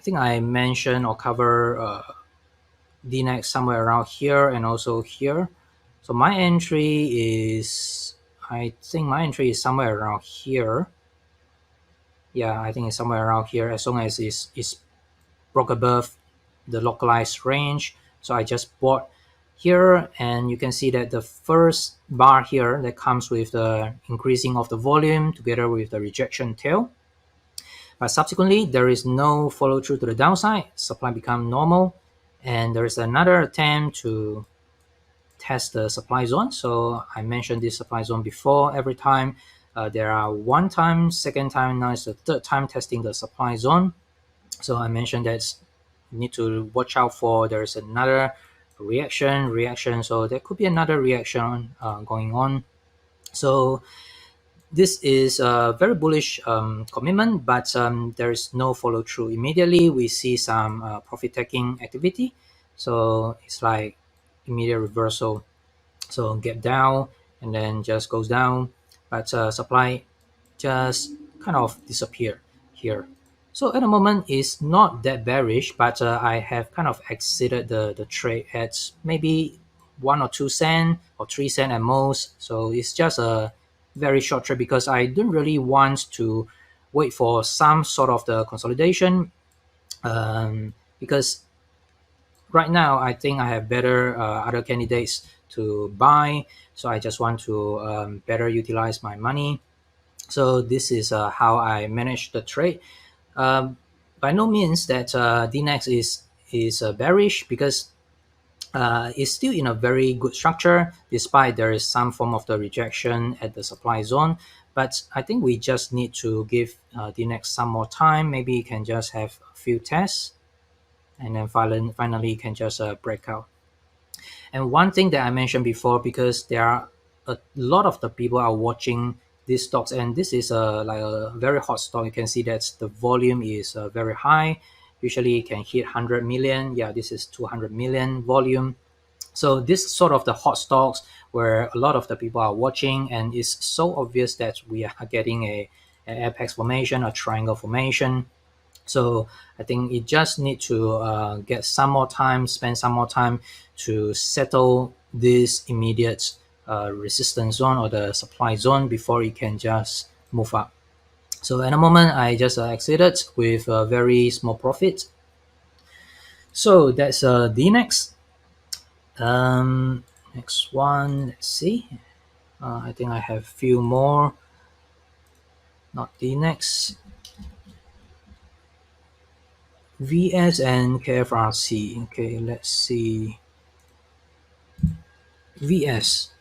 think I mentioned or cover DNEX somewhere around here and also here. So my entry is, I think my entry is somewhere around here. Yeah, I think it's somewhere around here, as long as it's broke above the localized range. So I just bought here, and you can see that the first bar here that comes with the increasing of the volume together with the rejection tail. But subsequently, there is no follow through to the downside. Supply become normal, and there is another attempt to test the supply zone. So I mentioned this supply zone before. Every time there are one time, second time, now it's the third time testing the supply zone. So I mentioned that you need to watch out for there's another reaction. So there could be another reaction going on. So this is a very bullish commitment, but there is no follow through. Immediately we see some profit taking activity. So it's like immediate reversal. So gap down and then just goes down, but supply just kind of disappear here. So at the moment it's not that bearish, but I have kind of exited the trade at maybe 1 or 2 cents or 3 cents at most. So it's just a very short trade because I don't really want to wait for some sort of the consolidation, because right now I think I have better other candidates to buy. So I just want to better utilize my money. So this is how I manage the trade. By no means that DNEX is bearish, because it's still in a very good structure despite there is some form of the rejection at the supply zone. But I think we just need to give DNEX some more time. Maybe you can just have a few tests, and then finally you can just break out. And one thing that I mentioned before, because there are a lot of the people are watching these stocks, and this is like a very hot stock. You can see that the volume is very high. Usually it can hit 100 million. Yeah, this is 200 million volume. So this sort of the hot stocks where a lot of the people are watching, and it's so obvious that we are getting an apex formation, a triangle formation. So I think it just need to get some more time, spend some more time to settle this immediate resistance zone or the supply zone before it can just move up. So at the moment, I just exited with a very small profit. So that's DNEX. Next one, let's see. I think I have a few more. Not DNEX. VS and KFRC. Okay, let's see. VS.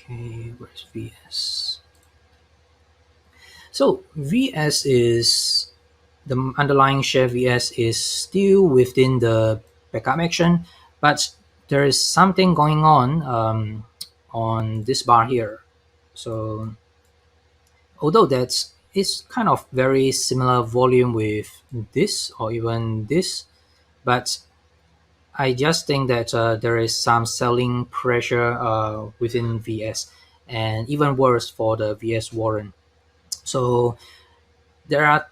Okay, where's VS? So VS is the underlying share. VS is still within the backup action, but there is something going on this bar here. So although that's it's kind of very similar volume with this or even this, but I just think that there is some selling pressure within VS, and even worse for the VS warrant. So there are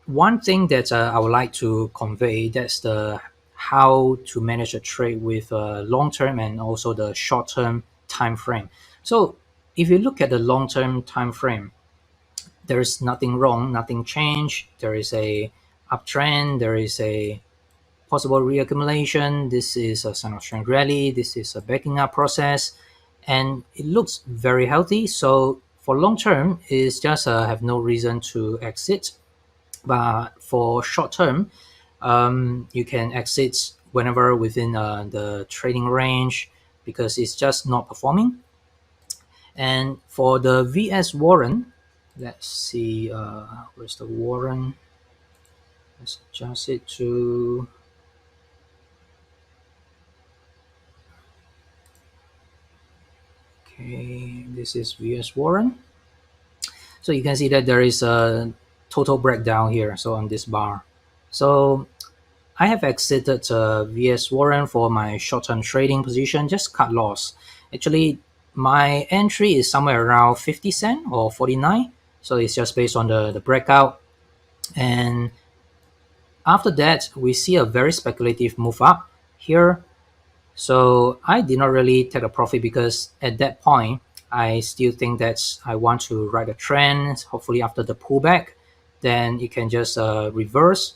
one thing that I would like to convey. That's the how to manage a trade with long term and also the short term time frame. So if you look at the long term time frame, there is nothing wrong, nothing changed. There is a uptrend. There is a possible reaccumulation. This is a sign of strength rally. This is a backing up process, and it looks very healthy. So for long term, it's just have no reason to exit. But for short term, you can exit whenever within the trading range, because it's just not performing. And for the VS warrant, let's see, where's the warrant? Let's adjust it to. Okay, this is VS warrant. So you can see that there is a total breakdown here. So on this bar, so I have exited VS warrant for my short-term trading position, just cut loss. Actually, my entry is somewhere around 50 cents or 49. So it's just based on the breakout. And after that, we see a very speculative move up here. So I did not really take a profit because at that point, I still think that I want to ride a trend. Hopefully, after the pullback, then it can just reverse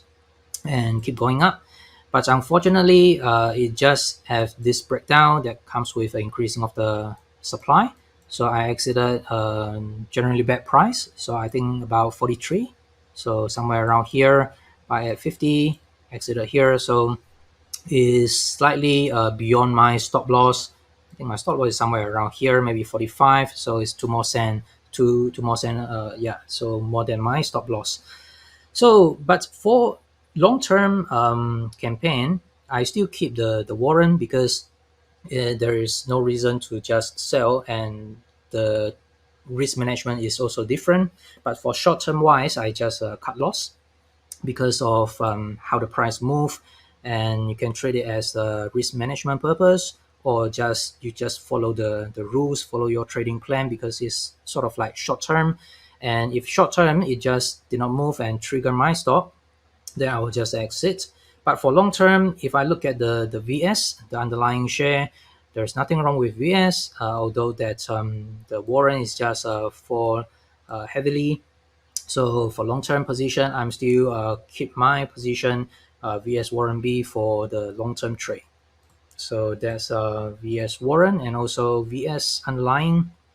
and keep going up. But unfortunately, it just has this breakdown that comes with an increasing of the supply. So I exited generally bad price. So I think about 43. So somewhere around here, buy at 50, exited here. So is slightly beyond my stop loss. I think my stop loss is somewhere around here, maybe 45. So it's two more cent, two more cent. Yeah, so more than my stop loss. So, but for long term campaign, I still keep the warrant because there is no reason to just sell, and the risk management is also different. But for short term wise, I just cut loss because of how the price move, and you can trade it as a risk management purpose, or just you just follow the rules, follow your trading plan, because it's sort of like short term. And if short term it just did not move and trigger my stop, then I will just exit. But for long term, if I look at the VS, the underlying share, there's nothing wrong with VS, although that the warrant is just fall heavily. So for long-term position, I'm still keep my position VS Warren B for the long-term trade. So that's VS Warren and also VS underlying.